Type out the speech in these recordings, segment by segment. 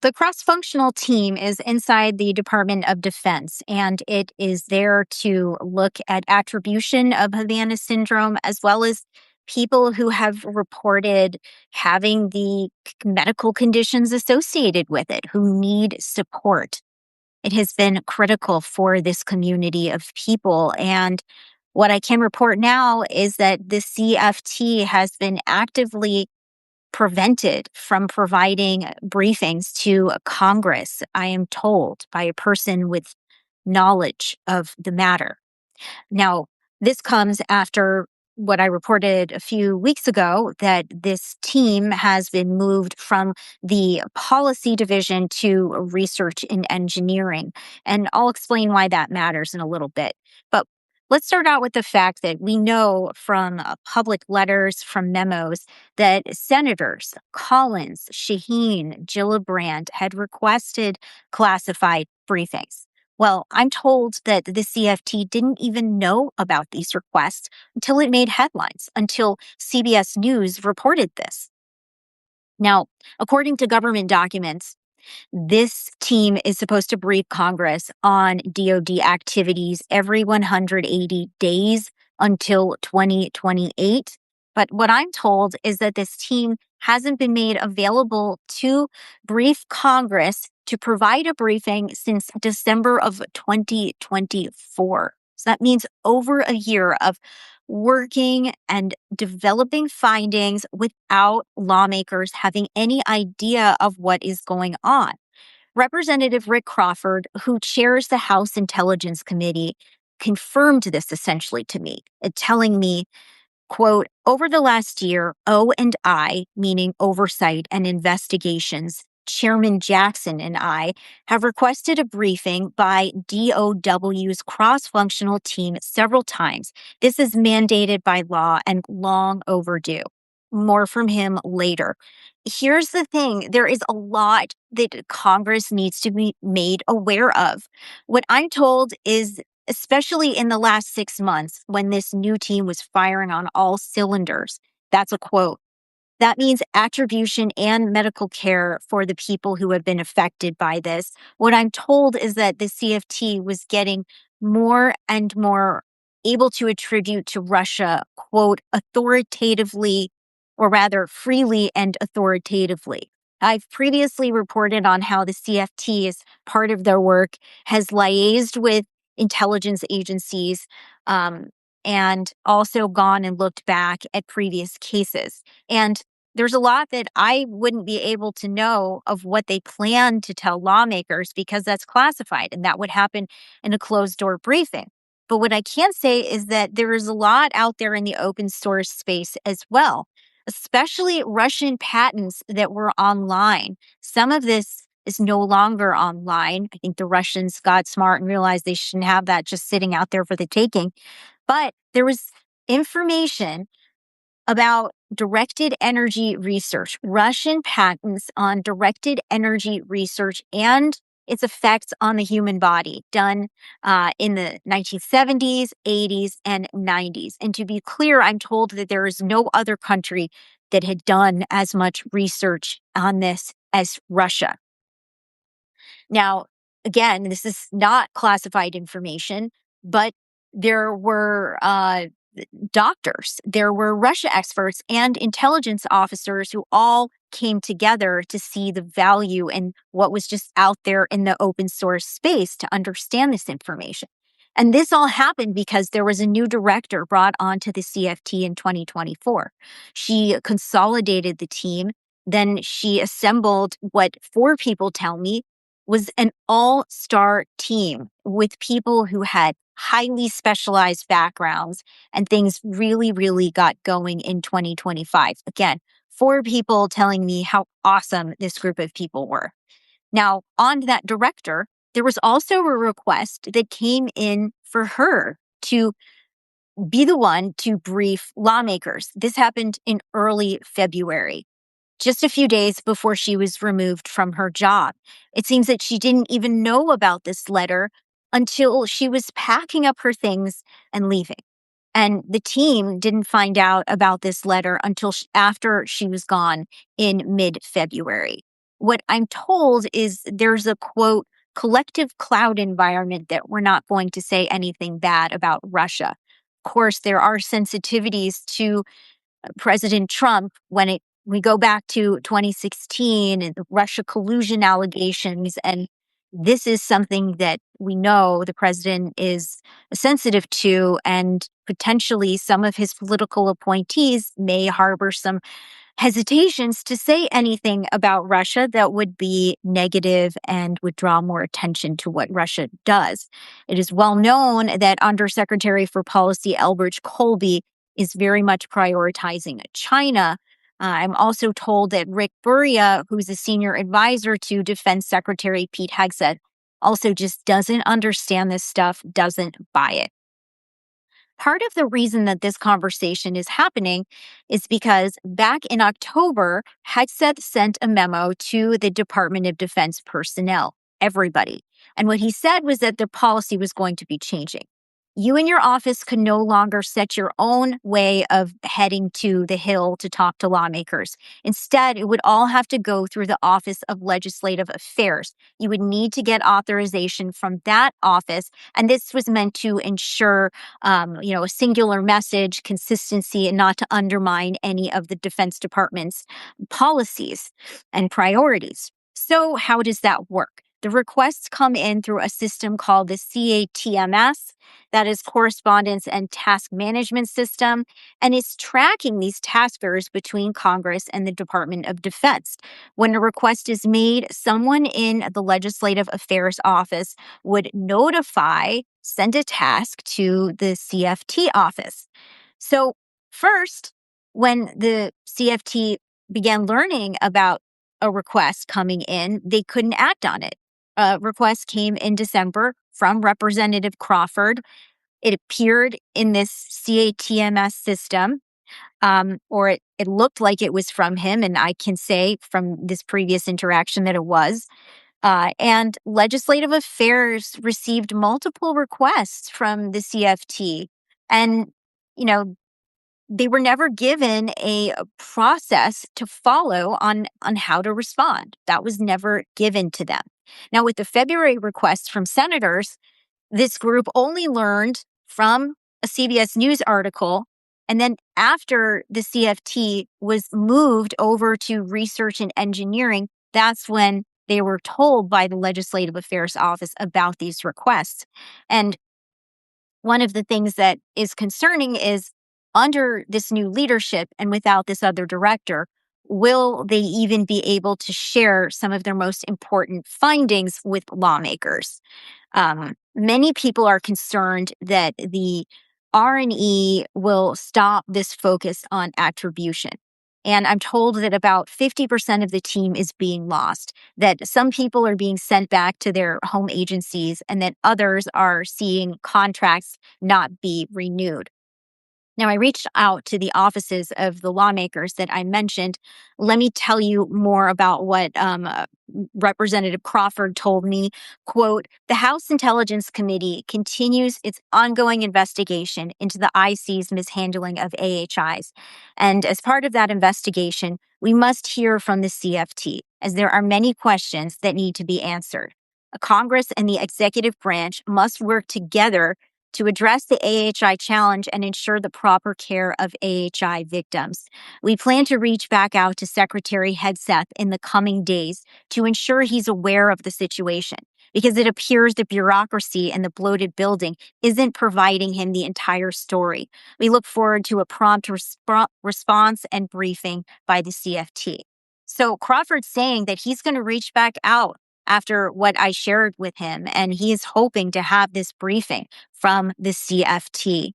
The cross-functional team is inside the Department of Defense, and it is there to look at attribution of Havana Syndrome, as well as people who have reported having the medical conditions associated with it, who need support. It has been critical for this community of people. And what I can report now is that the CFT has been actively prevented from providing briefings to Congress, I am told, by a person with knowledge of the matter. Now, this comes after what I reported a few weeks ago, that this team has been moved from the policy division to research and engineering. And I'll explain why that matters in a little bit. But let's start out with the fact that we know from public letters, from memos, that Senators Collins, Shaheen, Gillibrand had requested classified briefings. Well, I'm told that the CFT didn't even know about these requests until it made headlines, until CBS News reported this. Now, according to government documents, this team is supposed to brief Congress on DOD activities every 180 days until 2028. But what I'm told is that this team hasn't been made available to brief Congress to provide a briefing since December of 2024. So that means over a year of working and developing findings without lawmakers having any idea of what is going on. Representative Rick Crawford, who chairs the House Intelligence Committee, confirmed this essentially to me, telling me, quote, over the last year, O&I, meaning oversight and investigations, Chairman Jackson and I have requested a briefing by DOW's cross-functional team several times. This is mandated by law and long overdue. More from him later. Here's the thing. There is a lot that Congress needs to be made aware of. What I'm told is, especially in the last 6 months when this new team was firing on all cylinders, that's a quote. That means attribution and medical care for the people who have been affected by this. What I'm told is that the CFT was getting more and more able to attribute to Russia, quote, authoritatively, or rather freely and authoritatively. I've previously reported on how the CFT, as part of their work, has liaised with intelligence agencies and also gone and looked back at previous cases. And there's a lot that I wouldn't be able to know of what they plan to tell lawmakers because that's classified, and that would happen in a closed-door briefing. But what I can say is that there is a lot out there in the open source space as well, especially Russian patents that were online. Some of this is no longer online. I think the Russians got smart and realized they shouldn't have that just sitting out there for the taking. But there was information about directed energy research, Russian patents on directed energy research and its effects on the human body, done in the 1970s, 80s, and 90s. And to be clear, I'm told that there is no other country that had done as much research on this as Russia. Now, again, this is not classified information, but there were doctors, there were Russia experts and intelligence officers who all came together to see the value in what was just out there in the open source space to understand this information. And this all happened because there was a new director brought onto the CFT in 2024. She consolidated the team. Then she assembled what 4 people tell me was an all-star team with people who had highly specialized backgrounds, and things really, really got going in 2025. Again, 4 people telling me how awesome this group of people were. Now, on that director, there was also a request that came in for her to be the one to brief lawmakers. This happened in early February, just a few days before she was removed from her job. It seems that she didn't even know about this letter until she was packing up her things and leaving. And the team didn't find out about this letter until after she was gone in mid-February. What I'm told is there's a quote, collective cloud environment that we're not going to say anything bad about Russia. Of course, there are sensitivities to President Trump we go back to 2016 and the Russia collusion allegations, and this is something that we know the president is sensitive to, and potentially some of his political appointees may harbor some hesitations to say anything about Russia that would be negative and would draw more attention to what Russia does. It is well known that Undersecretary for Policy Elbridge Colby is very much prioritizing China. I'm also told that Rick Buria, who's a senior advisor to Defense Secretary Pete Hegseth, also just doesn't understand this stuff, doesn't buy it. Part of the reason that this conversation is happening is because back in October, Hegseth sent a memo to the Department of Defense personnel, everybody. And what he said was that their policy was going to be changing. You and your office could no longer set your own way of heading to the Hill to talk to lawmakers. Instead, it would all have to go through the Office of Legislative Affairs. You would need to get authorization from that office. And this was meant to ensure, a singular message, consistency, and not to undermine any of the Defense Department's policies and priorities. So how does that work? The requests come in through a system called the CATMS, that is Correspondence and Task Management System, and it's tracking these taskers between Congress and the Department of Defense. When a request is made, someone in the Legislative Affairs Office would send a task to the CFT office. So first, when the CFT began learning about a request coming in, they couldn't act on it. A request came in December from Representative Crawford. It appeared in this CATMS system, or it looked like it was from him, and I can say from this previous interaction that it was. And Legislative Affairs received multiple requests from the CFT, and they were never given a process to follow on how to respond. That was never given to them. Now, with the February requests from senators, this group only learned from a CBS News article. And then after the CFT was moved over to research and engineering, that's when they were told by the Legislative Affairs Office about these requests. And one of the things that is concerning is under this new leadership and without this other director, will they even be able to share some of their most important findings with lawmakers? Many people are concerned that the R&E will stop this focus on attribution. And I'm told that about 50% of the team is being lost, that some people are being sent back to their home agencies, and that others are seeing contracts not be renewed. Now, I reached out to the offices of the lawmakers that I mentioned. Let me tell you more about what Representative Crawford told me. Quote, the House Intelligence Committee continues its ongoing investigation into the IC's mishandling of AHIs. And as part of that investigation, we must hear from the CFT, as there are many questions that need to be answered. Congress and the executive branch must work together to address the AHI challenge and ensure the proper care of AHI victims. We plan to reach back out to Secretary Hegseth in the coming days to ensure he's aware of the situation, because it appears the bureaucracy and the bloated building isn't providing him the entire story. We look forward to a prompt response and briefing by the CFT. So Crawford's saying that he's going to reach back out after what I shared with him, and he's hoping to have this briefing from the CFT.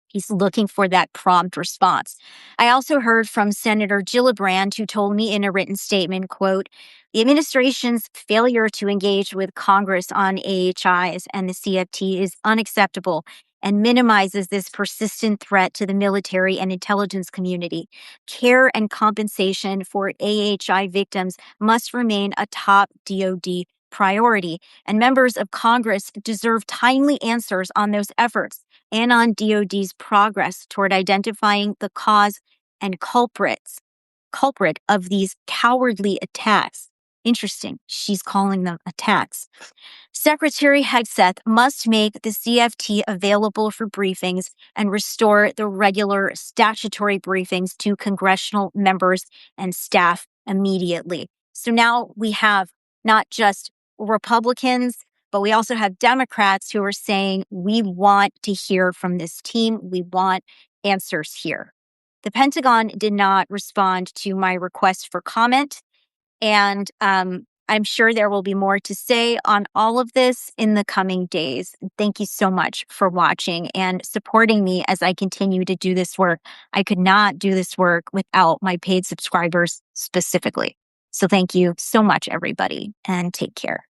He's looking for that prompt response. I also heard from Senator Gillibrand, who told me in a written statement, quote, the administration's failure to engage with Congress on AHIs and the CFT is unacceptable and minimizes this persistent threat to the military and intelligence community. Care and compensation for AHI victims must remain a top DOD priority, and members of Congress deserve timely answers on those efforts and on DOD's progress toward identifying the cause and culprits. culprit of these cowardly attacks. Interesting. She's calling them attacks. Secretary Hegseth must make the CFT available for briefings and restore the regular statutory briefings to congressional members and staff immediately. So now we have not just Republicans, but we also have Democrats who are saying, we want to hear from this team. We want answers here. The Pentagon did not respond to my request for comment. And I'm sure there will be more to say on all of this in the coming days. Thank you so much for watching and supporting me as I continue to do this work. I could not do this work without my paid subscribers specifically. So thank you so much, everybody, and take care.